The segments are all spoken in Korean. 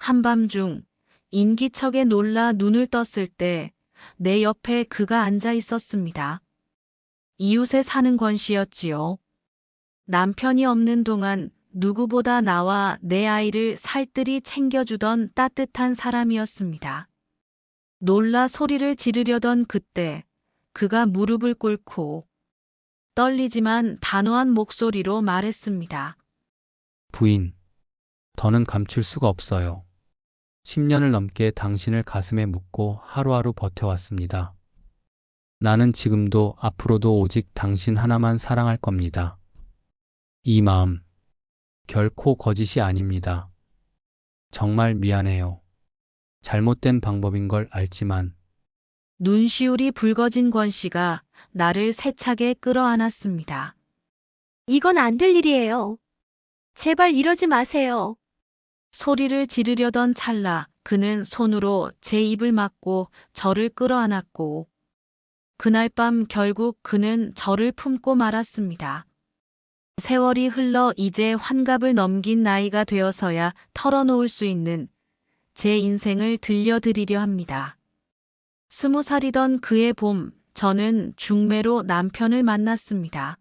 한밤중 인기척에 놀라 눈을 떴을 때 내 옆에 그가 앉아 있었습니다. 이웃에 사는 권 씨였지요. 남편이 없는 동안 누구보다 나와 내 아이를 살뜰히 챙겨주던 따뜻한 사람이었습니다. 놀라 소리를 지르려던 그때 그가 무릎을 꿇고 떨리지만 단호한 목소리로 말했습니다. 부인, 더는 감출 수가 없어요. 10년을 넘게 당신을 가슴에 묻고 하루하루 버텨왔습니다. 나는 지금도 앞으로도 오직 당신 하나만 사랑할 겁니다. 이 마음, 결코 거짓이 아닙니다. 정말 미안해요. 잘못된 방법인 걸 알지만 눈시울이 붉어진 권 씨가 나를 세차게 끌어안았습니다. 이건 안 될 일이에요. 제발 이러지 마세요. 소리를 지르려던 찰나 그는 손으로 제 입을 막고 저를 끌어안았고 그날 밤 결국 그는 저를 품고 말았습니다. 세월이 흘러 이제 환갑을 넘긴 나이가 되어서야 털어놓을 수 있는 제 인생을 들려드리려 합니다. 20살이던 그해 봄, 저는 중매로 남편을 만났습니다.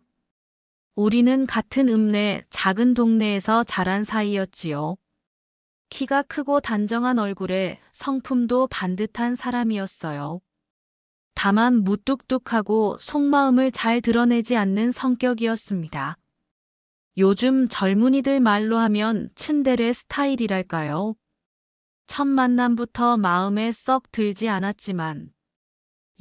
우리는 같은 읍내 작은 동네에서 자란 사이였지요. 키가 크고 단정한 얼굴에 성품도 반듯한 사람이었어요. 다만 무뚝뚝하고 속마음을 잘 드러내지 않는 성격이었습니다. 요즘 젊은이들 말로 하면 츤데레 스타일이랄까요. 첫 만남부터 마음에 썩 들지 않았지만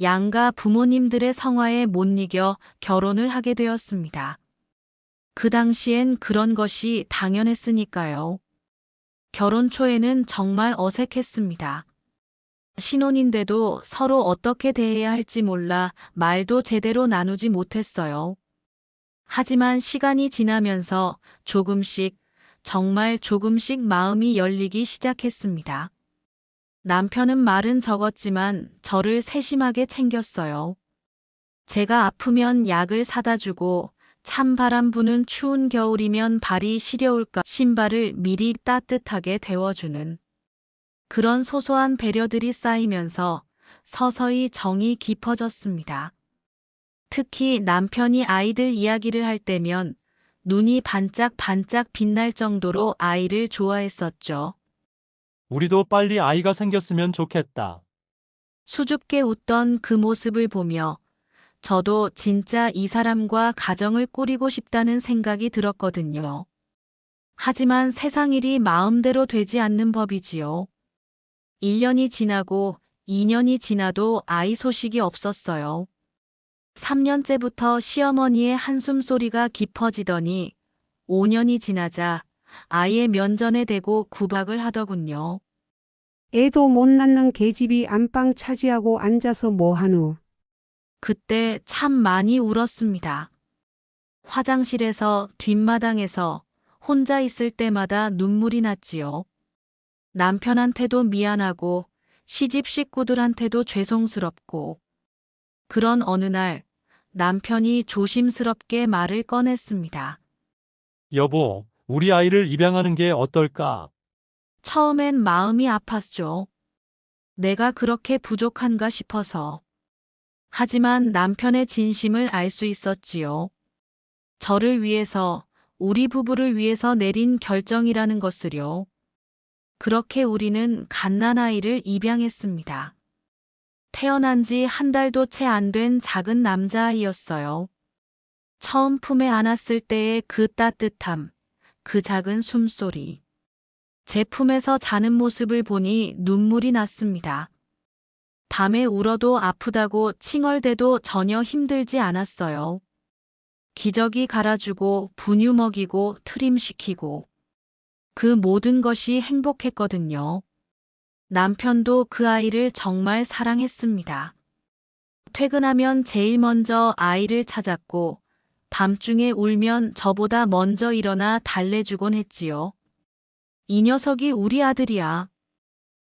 양가 부모님들의 성화에 못 이겨 결혼을 하게 되었습니다. 그 당시엔 그런 것이 당연했으니까요. 결혼 초에는 정말 어색했습니다. 신혼인데도 서로 어떻게 대해야 할지 몰라 말도 제대로 나누지 못했어요. 하지만 시간이 지나면서 조금씩, 정말 조금씩 마음이 열리기 시작했습니다. 남편은 말은 적었지만 저를 세심하게 챙겼어요. 제가 아프면 약을 사다 주고 찬바람 부는 추운 겨울이면 발이 시려울까 신발을 미리 따뜻하게 데워주는 그런 소소한 배려들이 쌓이면서 서서히 정이 깊어졌습니다. 특히 남편이 아이들 이야기를 할 때면 눈이 반짝반짝 빛날 정도로 아이를 좋아했었죠. 우리도 빨리 아이가 생겼으면 좋겠다. 수줍게 웃던 그 모습을 보며 저도 진짜 이 사람과 가정을 꾸리고 싶다는 생각이 들었거든요. 하지만 세상 일이 마음대로 되지 않는 법이지요. 1년이 지나고 2년이 지나도 아이 소식이 없었어요. 3년째부터 시어머니의 한숨 소리가 깊어지더니 5년이 지나자 아이의 면전에 대고 구박을 하더군요. 애도 못 낳는 계집이 안방 차지하고 앉아서 뭐하누. 그때 참 많이 울었습니다. 화장실에서 뒷마당에서 혼자 있을 때마다 눈물이 났지요. 남편한테도 미안하고 시집 식구들한테도 죄송스럽고 그런 어느 날 남편이 조심스럽게 말을 꺼냈습니다. 여보, 우리 아이를 입양하는 게 어떨까? 처음엔 마음이 아팠죠. 내가 그렇게 부족한가 싶어서. 하지만 남편의 진심을 알 수 있었지요. 저를 위해서, 우리 부부를 위해서 내린 결정이라는 것을요. 그렇게 우리는 갓난아이를 입양했습니다. 태어난 지 한 달도 채 안 된 작은 남자아이였어요. 처음 품에 안았을 때의 그 따뜻함, 그 작은 숨소리. 제 품에서 자는 모습을 보니 눈물이 났습니다. 밤에 울어도 아프다고 칭얼대도 전혀 힘들지 않았어요. 기저귀 갈아주고 분유 먹이고 트림시키고 그 모든 것이 행복했거든요. 남편도 그 아이를 정말 사랑했습니다. 퇴근하면 제일 먼저 아이를 찾았고 밤중에 울면 저보다 먼저 일어나 달래주곤 했지요. 이 녀석이 우리 아들이야.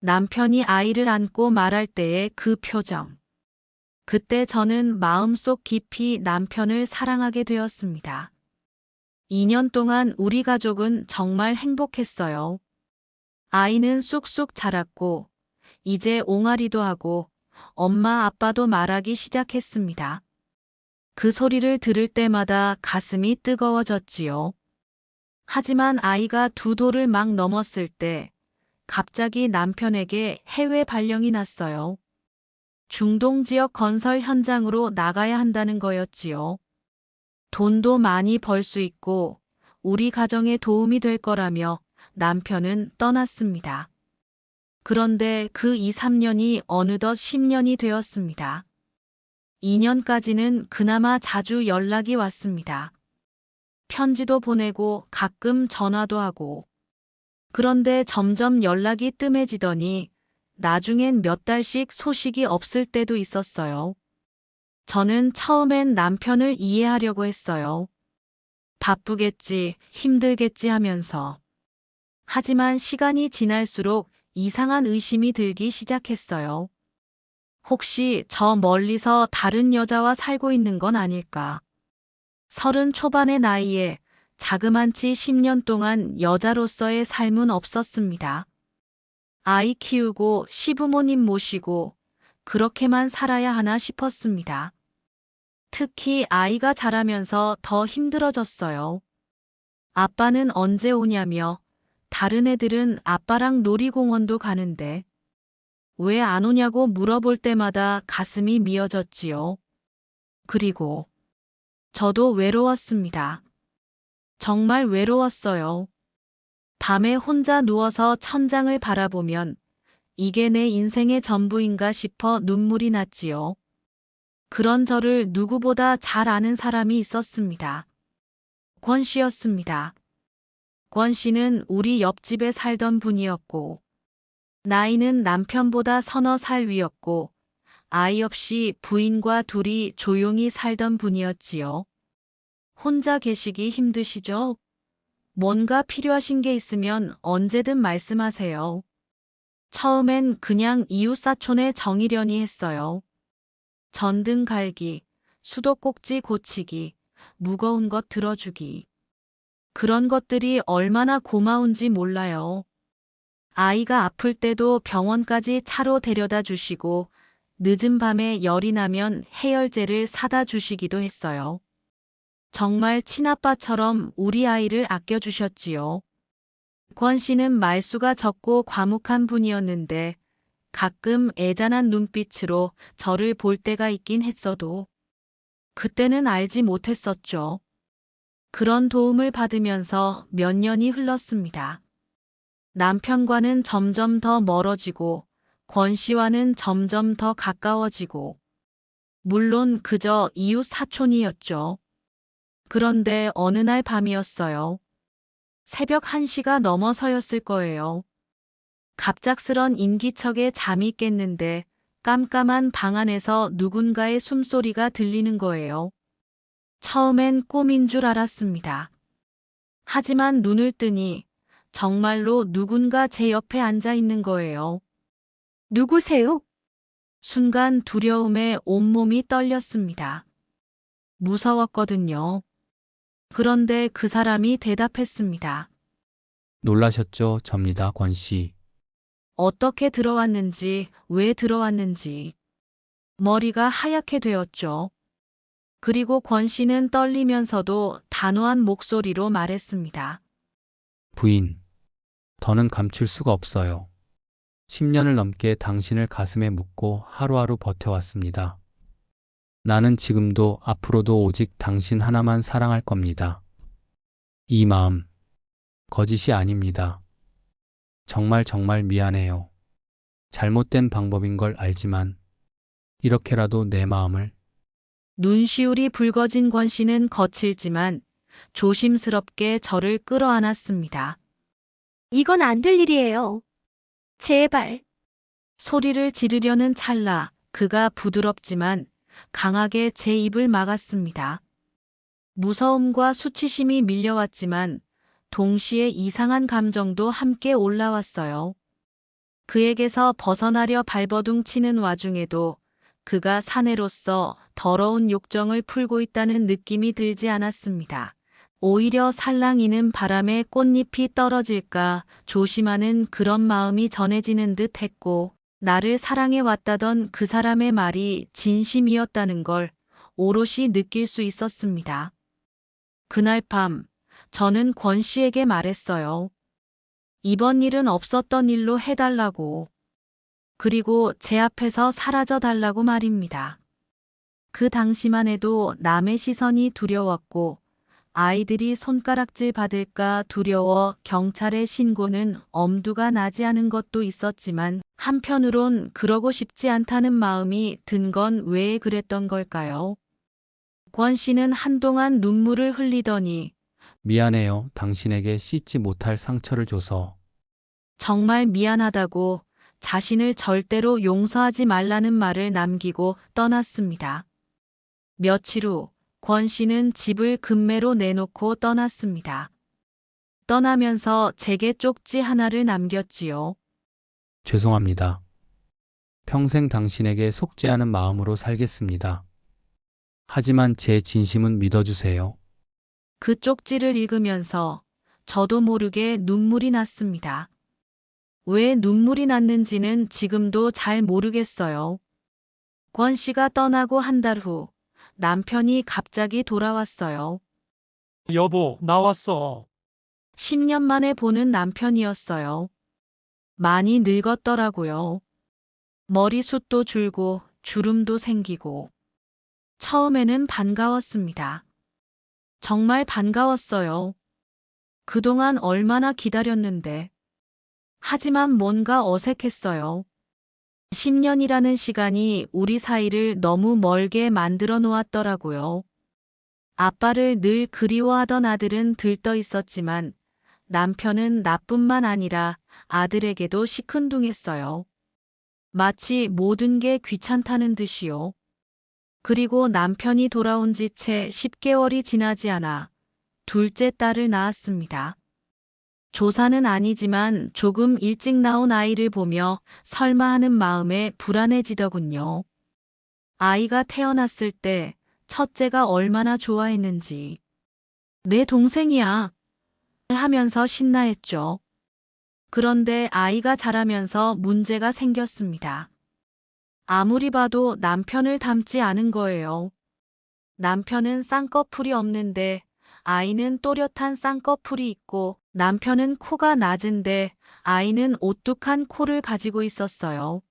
남편이 아이를 안고 말할 때의 그 표정. 그때 저는 마음속 깊이 남편을 사랑하게 되었습니다. 2년 동안 우리 가족은 정말 행복했어요. 아이는 쑥쑥 자랐고 이제 옹알이도 하고 엄마 아빠도 말하기 시작했습니다. 그 소리를 들을 때마다 가슴이 뜨거워졌지요. 하지만 아이가 2돌을 막 넘었을 때 갑자기 남편에게 해외 발령이 났어요. 중동 지역 건설 현장으로 나가야 한다는 거였지요. 돈도 많이 벌 수 있고 우리 가정에 도움이 될 거라며 남편은 떠났습니다. 그런데 그 2, 3년이 어느덧 10년이 되었습니다. 2년까지는 그나마 자주 연락이 왔습니다. 편지도 보내고 가끔 전화도 하고. 그런데 점점 연락이 뜸해지더니 나중엔 몇 달씩 소식이 없을 때도 있었어요. 저는 처음엔 남편을 이해하려고 했어요. 바쁘겠지, 힘들겠지 하면서. 하지만 시간이 지날수록 이상한 의심이 들기 시작했어요. 혹시 저 멀리서 다른 여자와 살고 있는 건 아닐까? 30 초반의 나이에 자그만치 10년 동안 여자로서의 삶은 없었습니다. 아이 키우고 시부모님 모시고 그렇게만 살아야 하나 싶었습니다. 특히 아이가 자라면서 더 힘들어졌어요. 아빠는 언제 오냐며 다른 애들은 아빠랑 놀이공원도 가는데 왜 안 오냐고 물어볼 때마다 가슴이 미어졌지요. 그리고 저도 외로웠습니다. 정말 외로웠어요. 밤에 혼자 누워서 천장을 바라보면 이게 내 인생의 전부인가 싶어 눈물이 났지요. 그런 저를 누구보다 잘 아는 사람이 있었습니다. 권 씨였습니다. 권 씨는 우리 옆집에 살던 분이었고, 나이는 남편보다 서너 살 위였고, 아이 없이 부인과 둘이 조용히 살던 분이었지요. 혼자 계시기 힘드시죠? 뭔가 필요하신 게 있으면 언제든 말씀하세요. 처음엔 그냥 이웃사촌에 정이려니 했어요. 전등 갈기, 수도꼭지 고치기, 무거운 것 들어주기. 그런 것들이 얼마나 고마운지 몰라요. 아이가 아플 때도 병원까지 차로 데려다 주시고 늦은 밤에 열이 나면 해열제를 사다 주시기도 했어요. 정말 친아빠처럼 우리 아이를 아껴주셨지요. 권 씨는 말수가 적고 과묵한 분이었는데 가끔 애잔한 눈빛으로 저를 볼 때가 있긴 했어도 그때는 알지 못했었죠. 그런 도움을 받으면서 몇 년이 흘렀습니다. 남편과는 점점 더 멀어지고 권 씨와는 점점 더 가까워지고 물론 그저 이웃 사촌이었죠. 그런데 어느 날 밤이었어요. 새벽 1시가 넘어서였을 거예요. 갑작스런 인기척에 잠이 깼는데 깜깜한 방 안에서 누군가의 숨소리가 들리는 거예요. 처음엔 꿈인 줄 알았습니다. 하지만 눈을 뜨니 정말로 누군가 제 옆에 앉아 있는 거예요. 누구세요? 순간 두려움에 온몸이 떨렸습니다. 무서웠거든요. 그런데 그 사람이 대답했습니다. 놀라셨죠? 접니다, 권 씨. 어떻게 들어왔는지, 왜 들어왔는지. 머리가 하얗게 되었죠. 그리고 권 씨는 떨리면서도 단호한 목소리로 말했습니다. 부인, 더는 감출 수가 없어요. 10년을 넘게 당신을 가슴에 묻고 하루하루 버텨왔습니다. 나는 지금도 앞으로도 오직 당신 하나만 사랑할 겁니다. 이 마음, 거짓이 아닙니다. 정말 정말 미안해요. 잘못된 방법인 걸 알지만 이렇게라도 내 마음을. 눈시울이 붉어진 권 씨는 거칠지만 조심스럽게 저를 끌어안았습니다. 이건 안 될 일이에요. 제발. 소리를 지르려는 찰나 그가 부드럽지만 강하게 제 입을 막았습니다. 무서움과 수치심이 밀려왔지만 동시에 이상한 감정도 함께 올라왔어요. 그에게서 벗어나려 발버둥 치는 와중에도 그가 사내로서 더러운 욕정을 풀고 있다는 느낌이 들지 않았습니다. 오히려 살랑이는 바람에 꽃잎이 떨어질까 조심하는 그런 마음이 전해지는 듯 했고, 나를 사랑해 왔다던 그 사람의 말이 진심이었다는 걸 오롯이 느낄 수 있었습니다. 그날 밤, 저는 권 씨에게 말했어요. 이번 일은 없었던 일로 해달라고. 그리고 제 앞에서 사라져 달라고 말입니다. 그 당시만 해도 남의 시선이 두려웠고, 아이들이 손가락질 받을까 두려워 경찰에 신고는 엄두가 나지 않은 것도 있었지만, 한편으론 그러고 싶지 않다는 마음이 든 건 왜 그랬던 걸까요? 권 씨는 한동안 눈물을 흘리더니 미안해요. 당신에게 씻지 못할 상처를 줘서. 정말 미안하다고 자신을 절대로 용서하지 말라는 말을 남기고 떠났습니다. 며칠 후 권 씨는 집을 금매로 내놓고 떠났습니다. 떠나면서 제게 쪽지 하나를 남겼지요. 죄송합니다. 평생 당신에게 속지 않은 마음으로 살겠습니다. 하지만 제 진심은 믿어주세요. 그 쪽지를 읽으면서 저도 모르게 눈물이 났습니다. 왜 눈물이 났는지는 지금도 잘 모르겠어요. 권 씨가 떠나고 한 달 후 남편이 갑자기 돌아왔어요. 여보, 나왔어. 10년 만에 보는 남편이었어요. 많이 늙었더라고요. 머리숱도 줄고 주름도 생기고. 처음에는 반가웠습니다. 정말 반가웠어요. 그동안 얼마나 기다렸는데. 하지만 뭔가 어색했어요. 10년이라는 시간이 우리 사이를 너무 멀게 만들어 놓았더라고요. 아빠를 늘 그리워하던 아들은 들떠 있었지만 남편은 나뿐만 아니라 아들에게도 시큰둥했어요. 마치 모든 게 귀찮다는 듯이요. 그리고 남편이 돌아온 지 채 10개월이 지나지 않아 둘째 딸을 낳았습니다. 조사는 아니지만 조금 일찍 나온 아이를 보며 설마 하는 마음에 불안해지더군요. 아이가 태어났을 때 첫째가 얼마나 좋아했는지. 내 동생이야 하면서 신나했죠. 그런데 아이가 자라면서 문제가 생겼습니다. 아무리 봐도 남편을 닮지 않은 거예요. 남편은 쌍꺼풀이 없는데 아이는 또렷한 쌍꺼풀이 있고, 남편은 코가 낮은데 아이는 오뚝한 코를 가지고 있었어요.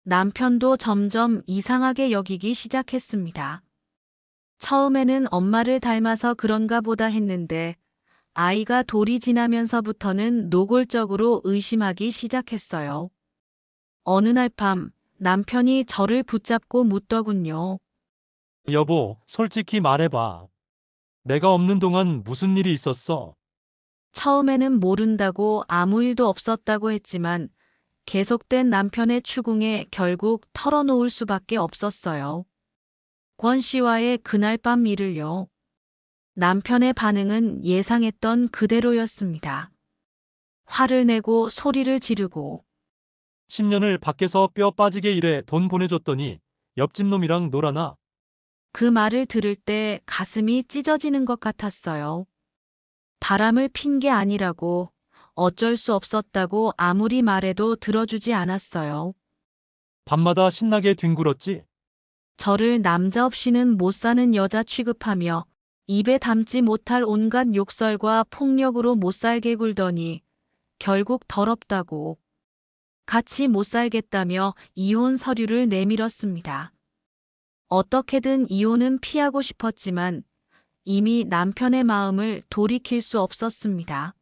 남편도 점점 이상하게 여기기 시작했습니다. 처음에는 엄마를 닮아서 그런가 보다 했는데 아이가 돌이 지나면서부터는 노골적으로 의심하기 시작했어요. 어느 날 밤 남편이 저를 붙잡고 묻더군요. 여보, 솔직히 말해봐. 내가 없는 동안 무슨 일이 있었어? 처음에는 모른다고 아무 일도 없었다고 했지만 계속된 남편의 추궁에 결국 털어놓을 수밖에 없었어요. 권 씨와의 그날 밤 일을요. 남편의 반응은 예상했던 그대로였습니다. 화를 내고 소리를 지르고. 10년을 밖에서 뼈 빠지게 일해 돈 보내줬더니 옆집 놈이랑 놀아나? 그 말을 들을 때 가슴이 찢어지는 것 같았어요. 바람을 핀 게 아니라고, 어쩔 수 없었다고 아무리 말해도 들어주지 않았어요. 밤마다 신나게 뒹굴었지? 저를 남자 없이는 못 사는 여자 취급하며 입에 담지 못할 온갖 욕설과 폭력으로 못 살게 굴더니 결국 더럽다고, 같이 못 살겠다며 이혼 서류를 내밀었습니다. 어떻게든 이혼은 피하고 싶었지만 이미 남편의 마음을 돌이킬 수 없었습니다.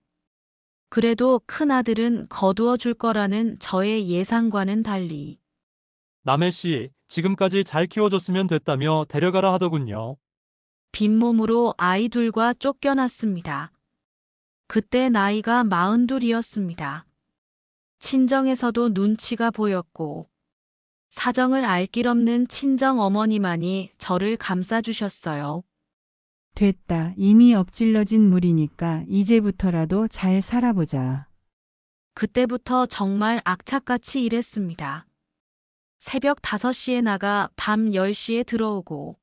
그래도 큰아들은 거두어 줄 거라는 저의 예상과는 달리 남해 씨, 지금까지 잘 키워줬으면 됐다며 데려가라 하더군요. 빈몸으로 아이 둘과 쫓겨났습니다. 그때 나이가 42이었습니다. 친정에서도 눈치가 보였고 사정을 알 길 없는 친정 어머니만이 저를 감싸주셨어요. 됐다. 이미 엎질러진 물이니까 이제부터라도 잘 살아보자. 그때부터 정말 악착같이 일했습니다. 새벽 5시에 나가 밤 10시에 들어오고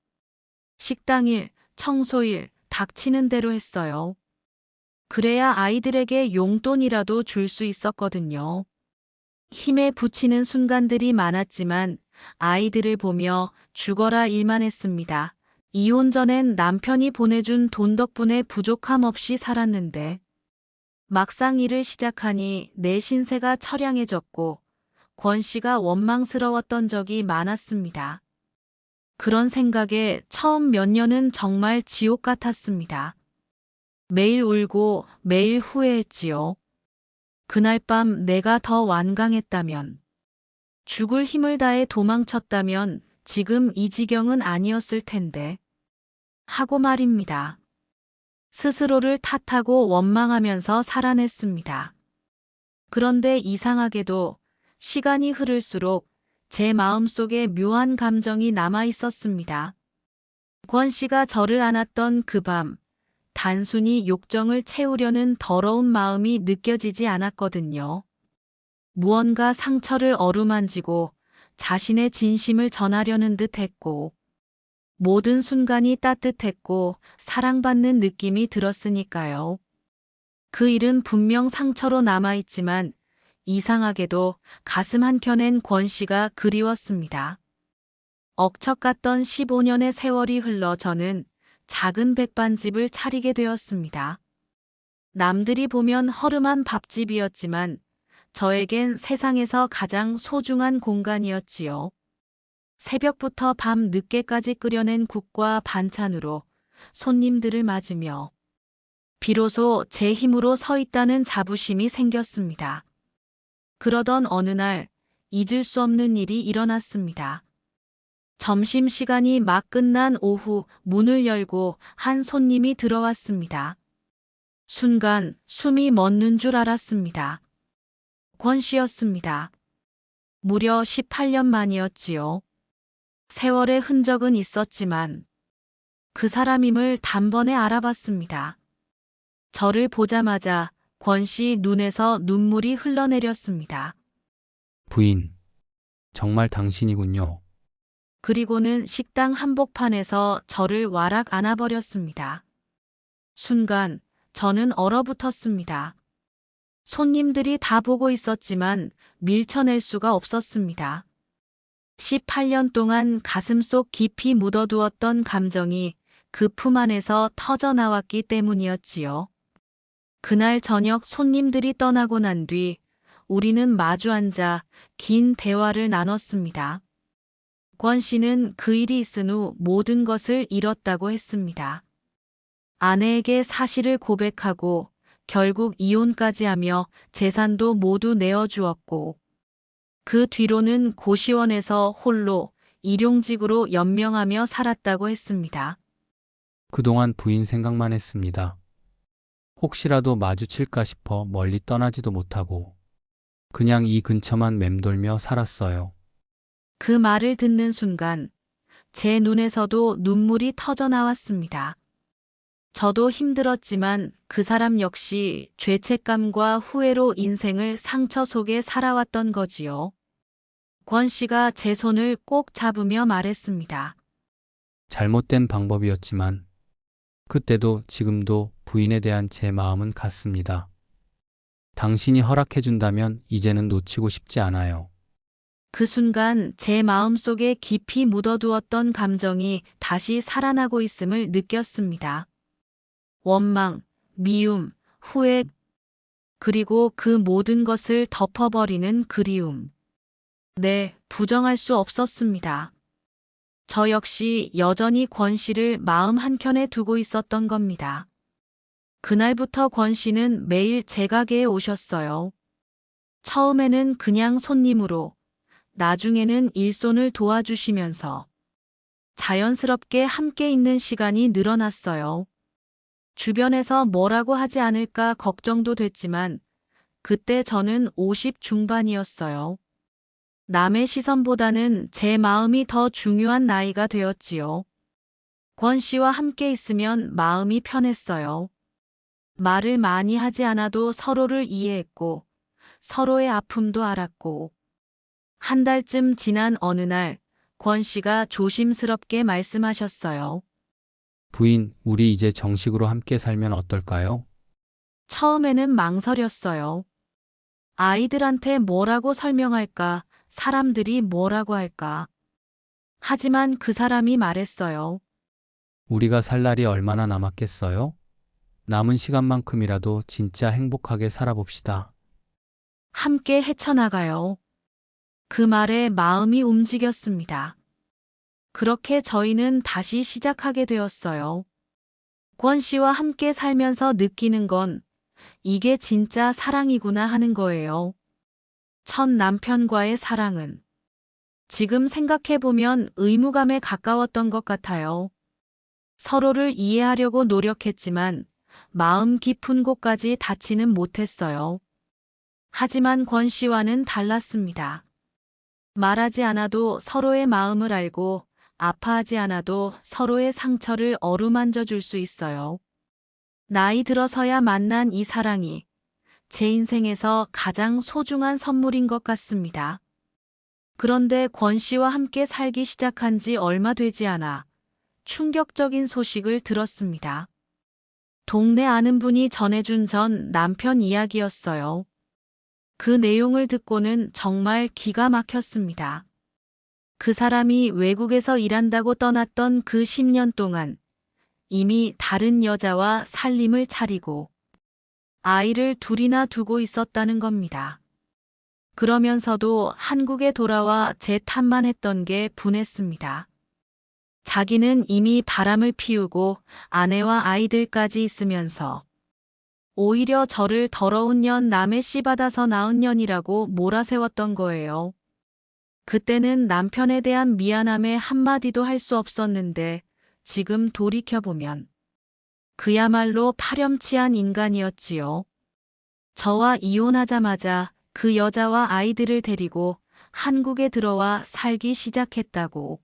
식당일, 청소일 다 닥치는 대로 했어요. 그래야 아이들에게 용돈이라도 줄 수 있었거든요. 힘에 부치는 순간들이 많았지만 아이들을 보며 죽어라 일만 했습니다. 이혼 전엔 남편이 보내준 돈 덕분에 부족함 없이 살았는데 막상 일을 시작하니 내 신세가 처량해졌고 권 씨가 원망스러웠던 적이 많았습니다. 그런 생각에 처음 몇 년은 정말 지옥 같았습니다. 매일 울고 매일 후회했지요. 그날 밤 내가 더 완강했다면, 죽을 힘을 다해 도망쳤다면 지금 이 지경은 아니었을 텐데. 하고 말입니다. 스스로를 탓하고 원망하면서 살아냈습니다. 그런데 이상하게도 시간이 흐를수록 제 마음속에 묘한 감정이 남아 있었습니다. 권 씨가 저를 안았던 그 밤, 단순히 욕정을 채우려는 더러운 마음이 느껴지지 않았거든요. 무언가 상처를 어루만지고 자신의 진심을 전하려는 듯 했고, 모든 순간이 따뜻했고 사랑받는 느낌이 들었으니까요. 그 일은 분명 상처로 남아있지만 이상하게도 가슴 한켠엔 권 씨가 그리웠습니다. 억척 같던 15년의 세월이 흘러 저는 작은 백반집을 차리게 되었습니다. 남들이 보면 허름한 밥집이었지만 저에겐 세상에서 가장 소중한 공간이었지요. 새벽부터 밤 늦게까지 끓여낸 국과 반찬으로 손님들을 맞으며 비로소 제 힘으로 서 있다는 자부심이 생겼습니다. 그러던 어느 날 잊을 수 없는 일이 일어났습니다. 점심시간이 막 끝난 오후 문을 열고 한 손님이 들어왔습니다. 순간 숨이 멎는 줄 알았습니다. 권 씨였습니다. 무려 18년 만이었지요. 세월의 흔적은 있었지만 그 사람임을 단번에 알아봤습니다. 저를 보자마자 권 씨 눈에서 눈물이 흘러내렸습니다. 부인, 정말 당신이군요. 그리고는 식당 한복판에서 저를 와락 안아버렸습니다. 순간 저는 얼어붙었습니다. 손님들이 다 보고 있었지만 밀쳐낼 수가 없었습니다. 18년 동안 가슴속 깊이 묻어두었던 감정이 그 품 안에서 터져나왔기 때문이었지요. 그날 저녁 손님들이 떠나고 난 뒤 우리는 마주 앉아 긴 대화를 나눴습니다. 권 씨는 그 일이 있은 후 모든 것을 잃었다고 했습니다. 아내에게 사실을 고백하고 결국 이혼까지 하며 재산도 모두 내어주었고 그 뒤로는 고시원에서 홀로 일용직으로 연명하며 살았다고 했습니다. 그동안 부인 생각만 했습니다. 혹시라도 마주칠까 싶어 멀리 떠나지도 못하고 그냥 이 근처만 맴돌며 살았어요. 그 말을 듣는 순간 제 눈에서도 눈물이 터져 나왔습니다. 저도 힘들었지만 그 사람 역시 죄책감과 후회로 인생을 상처 속에 살아왔던 거지요. 권 씨가 제 손을 꼭 잡으며 말했습니다. 잘못된 방법이었지만 그때도 지금도 부인에 대한 제 마음은 같습니다. 당신이 허락해준다면 이제는 놓치고 싶지 않아요. 그 순간 제 마음속에 깊이 묻어두었던 감정이 다시 살아나고 있음을 느꼈습니다. 원망, 미움, 후회, 그리고 그 모든 것을 덮어버리는 그리움. 네, 부정할 수 없었습니다. 저 역시 여전히 권 씨를 마음 한켠에 두고 있었던 겁니다. 그날부터 권 씨는 매일 제 가게에 오셨어요. 처음에는 그냥 손님으로, 나중에는 일손을 도와주시면서 자연스럽게 함께 있는 시간이 늘어났어요. 주변에서 뭐라고 하지 않을까 걱정도 됐지만 그때 저는 50 중반이었어요. 남의 시선보다는 제 마음이 더 중요한 나이가 되었지요. 권 씨와 함께 있으면 마음이 편했어요. 말을 많이 하지 않아도 서로를 이해했고 서로의 아픔도 알았고 한 달쯤 지난 어느 날 권 씨가 조심스럽게 말씀하셨어요. 부인, 우리 이제 정식으로 함께 살면 어떨까요? 처음에는 망설였어요. 아이들한테 뭐라고 설명할까? 사람들이 뭐라고 할까? 하지만 그 사람이 말했어요. 우리가 살 날이 얼마나 남았겠어요? 남은 시간만큼이라도 진짜 행복하게 살아봅시다. 함께 헤쳐나가요. 그 말에 마음이 움직였습니다. 그렇게 저희는 다시 시작하게 되었어요. 권 씨와 함께 살면서 느끼는 건 이게 진짜 사랑이구나 하는 거예요. 첫 남편과의 사랑은 지금 생각해보면 의무감에 가까웠던 것 같아요. 서로를 이해하려고 노력했지만 마음 깊은 곳까지 닿지는 못했어요. 하지만 권 씨와는 달랐습니다. 말하지 않아도 서로의 마음을 알고 아파하지 않아도 서로의 상처를 어루만져 줄 수 있어요. 나이 들어서야 만난 이 사랑이 제 인생에서 가장 소중한 선물인 것 같습니다. 그런데 권 씨와 함께 살기 시작한 지 얼마 되지 않아 충격적인 소식을 들었습니다. 동네 아는 분이 전해준 전 남편 이야기였어요. 그 내용을 듣고는 정말 기가 막혔습니다. 그 사람이 외국에서 일한다고 떠났던 그 10년 동안 이미 다른 여자와 살림을 차리고 아이를 둘이나 두고 있었다는 겁니다. 그러면서도 한국에 돌아와 제 탓만 했던 게 분했습니다. 자기는 이미 바람을 피우고 아내와 아이들까지 있으면서 오히려 저를 더러운 년 남의 씨 받아서 낳은 년이라고 몰아세웠던 거예요. 그때는 남편에 대한 미안함에 한마디도 할 수 없었는데 지금 돌이켜보면 그야말로 파렴치한 인간이었지요. 저와 이혼하자마자 그 여자와 아이들을 데리고 한국에 들어와 살기 시작했다고.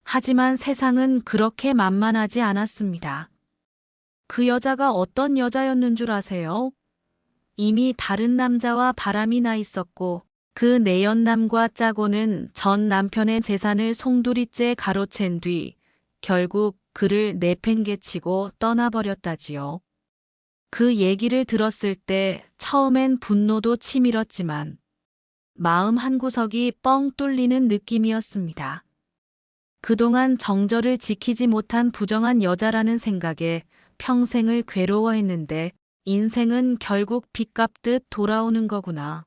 하지만 세상은 그렇게 만만하지 않았습니다. 그 여자가 어떤 여자였는 줄 아세요? 이미 다른 남자와 바람이 나 있었고 그 내연남과 짜고는 전 남편의 재산을 송두리째 가로챈 뒤 결국 그를 내팽개치고 떠나버렸다지요. 그 얘기를 들었을 때 처음엔 분노도 치밀었지만 마음 한구석이 뻥 뚫리는 느낌이었습니다. 그동안 정절을 지키지 못한 부정한 여자라는 생각에 평생을 괴로워했는데 인생은 결국 빚 갚듯 돌아오는 거구나.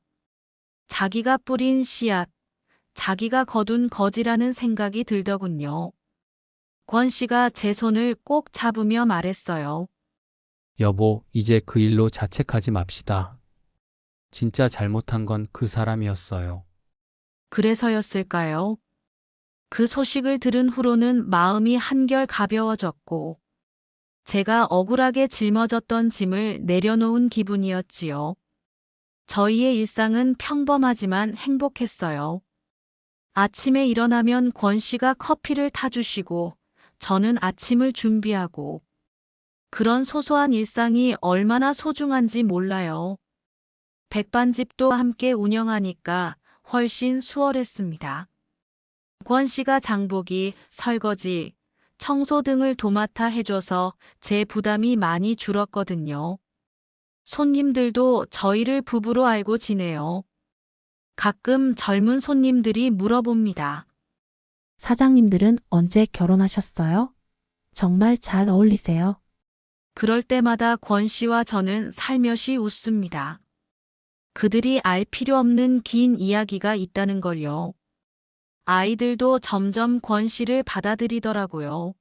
자기가 뿌린 씨앗, 자기가 거둔 거지라는 생각이 들더군요. 권 씨가 제 손을 꼭 잡으며 말했어요. 여보, 이제 그 일로 자책하지 맙시다. 진짜 잘못한 건 그 사람이었어요. 그래서였을까요? 그 소식을 들은 후로는 마음이 한결 가벼워졌고 제가 억울하게 짊어졌던 짐을 내려놓은 기분이었지요. 저희의 일상은 평범하지만 행복했어요. 아침에 일어나면 권 씨가 커피를 타주시고 저는 아침을 준비하고 그런 소소한 일상이 얼마나 소중한지 몰라요. 백반집도 함께 운영하니까 훨씬 수월했습니다. 권 씨가 장보기, 설거지, 청소 등을 도맡아 해줘서 제 부담이 많이 줄었거든요. 손님들도 저희를 부부로 알고 지내요. 가끔 젊은 손님들이 물어봅니다. 사장님들은 언제 결혼하셨어요? 정말 잘 어울리세요. 그럴 때마다 권 씨와 저는 살며시 웃습니다. 그들이 알 필요 없는 긴 이야기가 있다는 걸요. 아이들도 점점 권 씨를 받아들이더라고요.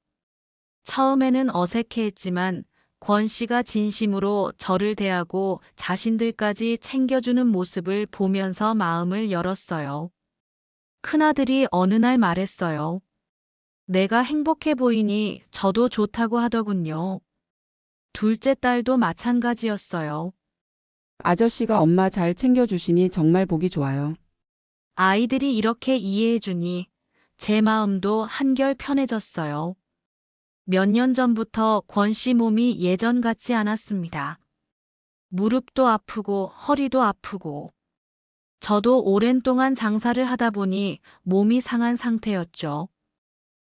처음에는 어색해했지만 권 씨가 진심으로 저를 대하고 자신들까지 챙겨주는 모습을 보면서 마음을 열었어요. 큰아들이 어느 날 말했어요. 내가 행복해 보이니 저도 좋다고 하더군요. 둘째 딸도 마찬가지였어요. 아저씨가 엄마 잘 챙겨주시니 정말 보기 좋아요. 아이들이 이렇게 이해해주니 제 마음도 한결 편해졌어요. 몇 년 전부터 권 씨 몸이 예전 같지 않았습니다. 무릎도 아프고 허리도 아프고 저도 오랜 동안 장사를 하다 보니 몸이 상한 상태였죠.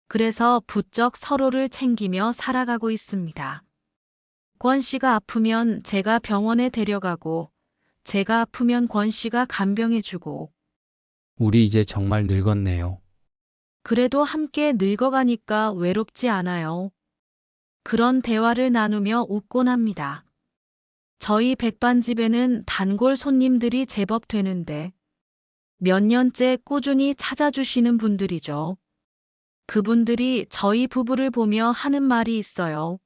그래서 부쩍 서로를 챙기며 살아가고 있습니다. 권 씨가 아프면 제가 병원에 데려가고, 제가 아프면 권 씨가 간병해주고, 우리 이제 정말 늙었네요. 그래도 함께 늙어가니까 외롭지 않아요. 그런 대화를 나누며 웃곤 합니다. 저희 백반집에는 단골 손님들이 제법 되는데 몇 년째 꾸준히 찾아주시는 분들이죠. 그분들이 저희 부부를 보며 하는 말이 있어요.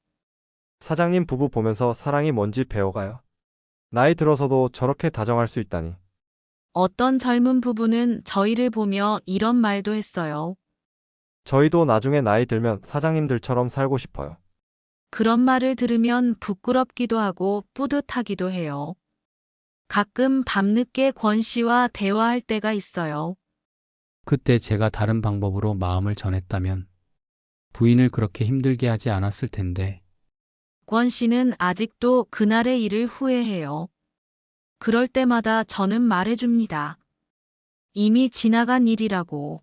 사장님 부부 보면서 사랑이 뭔지 배워가요. 나이 들어서도 저렇게 다정할 수 있다니. 어떤 젊은 부부는 저희를 보며 이런 말도 했어요. 저희도 나중에 나이 들면 사장님들처럼 살고 싶어요. 그런 말을 들으면 부끄럽기도 하고 뿌듯하기도 해요. 가끔 밤늦게 권 씨와 대화할 때가 있어요. 그때 제가 다른 방법으로 마음을 전했다면 부인을 그렇게 힘들게 하지 않았을 텐데. 권 씨는 아직도 그날의 일을 후회해요. 그럴 때마다 저는 말해줍니다. 이미 지나간 일이라고.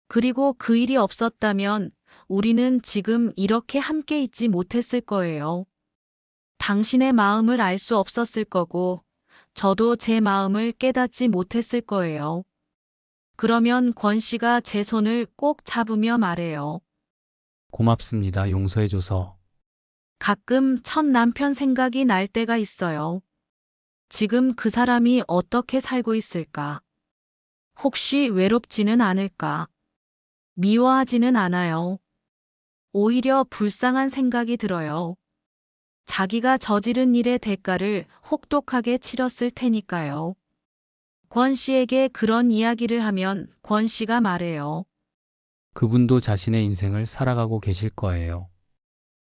그리고 그 일이 없었다면 우리는 지금 이렇게 함께 있지 못했을 거예요. 당신의 마음을 알 수 없었을 거고, 저도 제 마음을 깨닫지 못했을 거예요. 그러면 권 씨가 제 손을 꼭 잡으며 말해요. 고맙습니다. 용서해줘서. 가끔 첫 남편 생각이 날 때가 있어요. 지금 그 사람이 어떻게 살고 있을까? 혹시 외롭지는 않을까? 미워하지는 않아요. 오히려 불쌍한 생각이 들어요. 자기가 저지른 일의 대가를 혹독하게 치렀을 테니까요. 권 씨에게 그런 이야기를 하면 권 씨가 말해요. 그분도 자신의 인생을 살아가고 계실 거예요.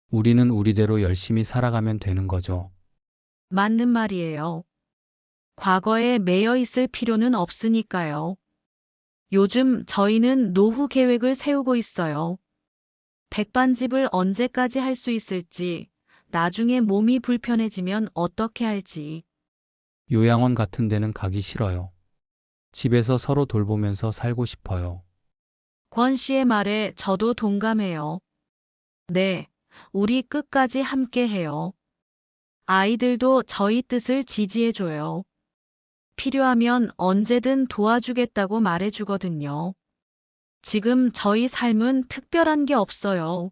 우리는 우리대로 열심히 살아가면 되는 거죠. 맞는 말이에요. 과거에 매여 있을 필요는 없으니까요. 요즘 저희는 노후 계획을 세우고 있어요. 백반집을 언제까지 할 수 있을지, 나중에 몸이 불편해지면 어떻게 할지. 요양원 같은 데는 가기 싫어요. 집에서 서로 돌보면서 살고 싶어요. 권 씨의 말에 저도 동감해요. 네, 우리 끝까지 함께 해요. 아이들도 저희 뜻을 지지해줘요. 필요하면 언제든 도와주겠다고 말해주거든요. 지금 저희 삶은 특별한 게 없어요.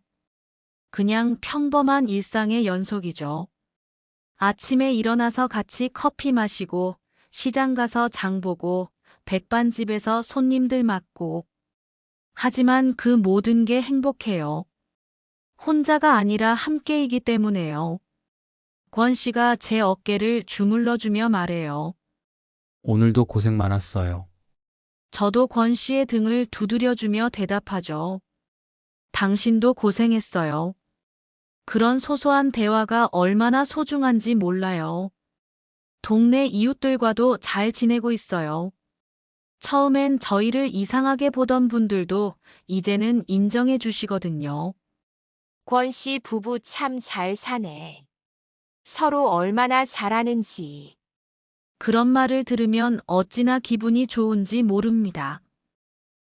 그냥 평범한 일상의 연속이죠. 아침에 일어나서 같이 커피 마시고, 시장 가서 장 보고, 백반집에서 손님들 맞고. 하지만 그 모든 게 행복해요. 혼자가 아니라 함께이기 때문에요. 권 씨가 제 어깨를 주물러주며 말해요. 오늘도 고생 많았어요. 저도 권 씨의 등을 두드려주며 대답하죠. 당신도 고생했어요. 그런 소소한 대화가 얼마나 소중한지 몰라요. 동네 이웃들과도 잘 지내고 있어요. 처음엔 저희를 이상하게 보던 분들도 이제는 인정해 주시거든요. 권 씨 부부 참 잘 사네. 서로 얼마나 잘하는지. 그런 말을 들으면 어찌나 기분이 좋은지 모릅니다.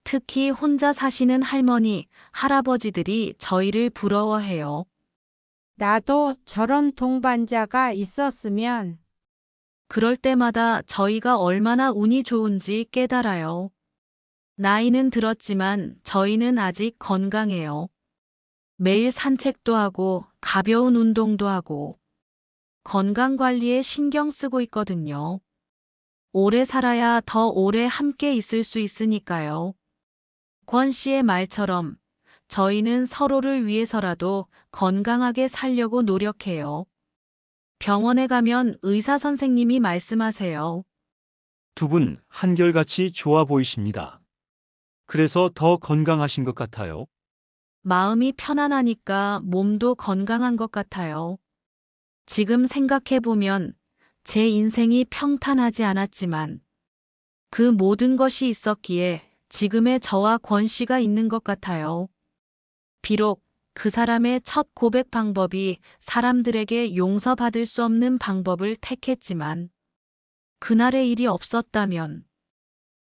특히 혼자 사시는 할머니, 할아버지들이 저희를 부러워해요. 나도 저런 동반자가 있었으면. 그럴 때마다 저희가 얼마나 운이 좋은지 깨달아요. 나이는 들었지만 저희는 아직 건강해요. 매일 산책도 하고 가벼운 운동도 하고 건강 관리에 신경 쓰고 있거든요. 오래 살아야 더 오래 함께 있을 수 있으니까요. 권 씨의 말처럼 저희는 서로를 위해서라도 건강하게 살려고 노력해요. 병원에 가면 의사 선생님이 말씀하세요. 두 분 한결같이 좋아 보이십니다. 그래서 더 건강하신 것 같아요. 마음이 편안하니까 몸도 건강한 것 같아요. 지금 생각해보면 제 인생이 평탄하지 않았지만 그 모든 것이 있었기에 지금의 저와 권 씨가 있는 것 같아요. 비록 그 사람의 첫 고백 방법이 사람들에게 용서받을 수 없는 방법을 택했지만 그날의 일이 없었다면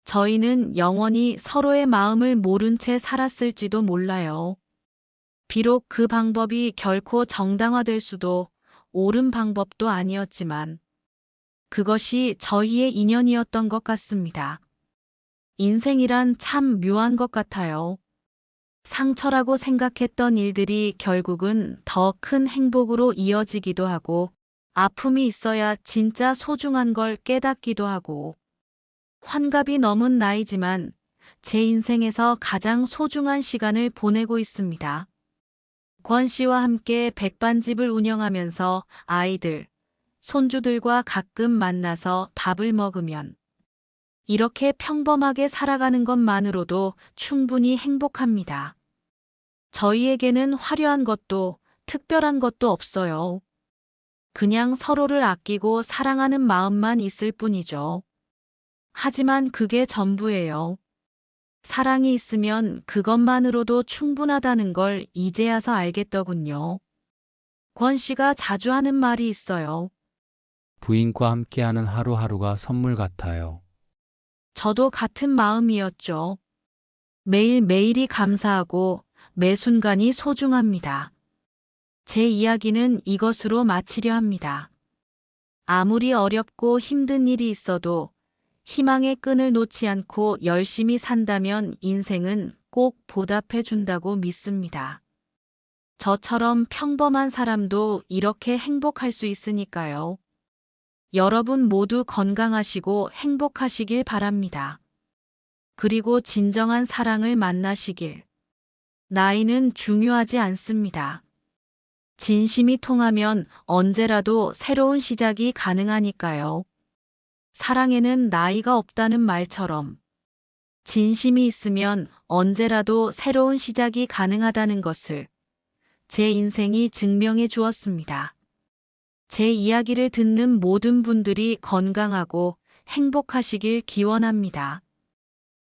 저희는 영원히 서로의 마음을 모른 채 살았을지도 몰라요. 비록 그 방법이 결코 정당화될 수도 옳은 방법도 아니었지만 그것이 저희의 인연이었던 것 같습니다. 인생이란 참 묘한 것 같아요. 상처라고 생각했던 일들이 결국은 더 큰 행복으로 이어지기도 하고 아픔이 있어야 진짜 소중한 걸 깨닫기도 하고 환갑이 넘은 나이지만 제 인생에서 가장 소중한 시간을 보내고 있습니다. 권 씨와 함께 백반집을 운영하면서 아이들, 손주들과 가끔 만나서 밥을 먹으면 이렇게 평범하게 살아가는 것만으로도 충분히 행복합니다. 저희에게는 화려한 것도 특별한 것도 없어요. 그냥 서로를 아끼고 사랑하는 마음만 있을 뿐이죠. 하지만 그게 전부예요. 사랑이 있으면 그것만으로도 충분하다는 걸 이제야서 알겠더군요. 권 씨가 자주 하는 말이 있어요. 부인과 함께하는 하루하루가 선물 같아요. 저도 같은 마음이었죠. 매일매일이 감사하고 매 순간이 소중합니다. 제 이야기는 이것으로 마치려 합니다. 아무리 어렵고 힘든 일이 있어도 희망의 끈을 놓지 않고 열심히 산다면 인생은 꼭 보답해 준다고 믿습니다. 저처럼 평범한 사람도 이렇게 행복할 수 있으니까요. 여러분 모두 건강하시고 행복하시길 바랍니다. 그리고 진정한 사랑을 만나시길. 나이는 중요하지 않습니다. 진심이 통하면 언제라도 새로운 시작이 가능하니까요. 사랑에는 나이가 없다는 말처럼 진심이 있으면 언제라도 새로운 시작이 가능하다는 것을 제 인생이 증명해 주었습니다. 제 이야기를 듣는 모든 분들이 건강하고 행복하시길 기원합니다.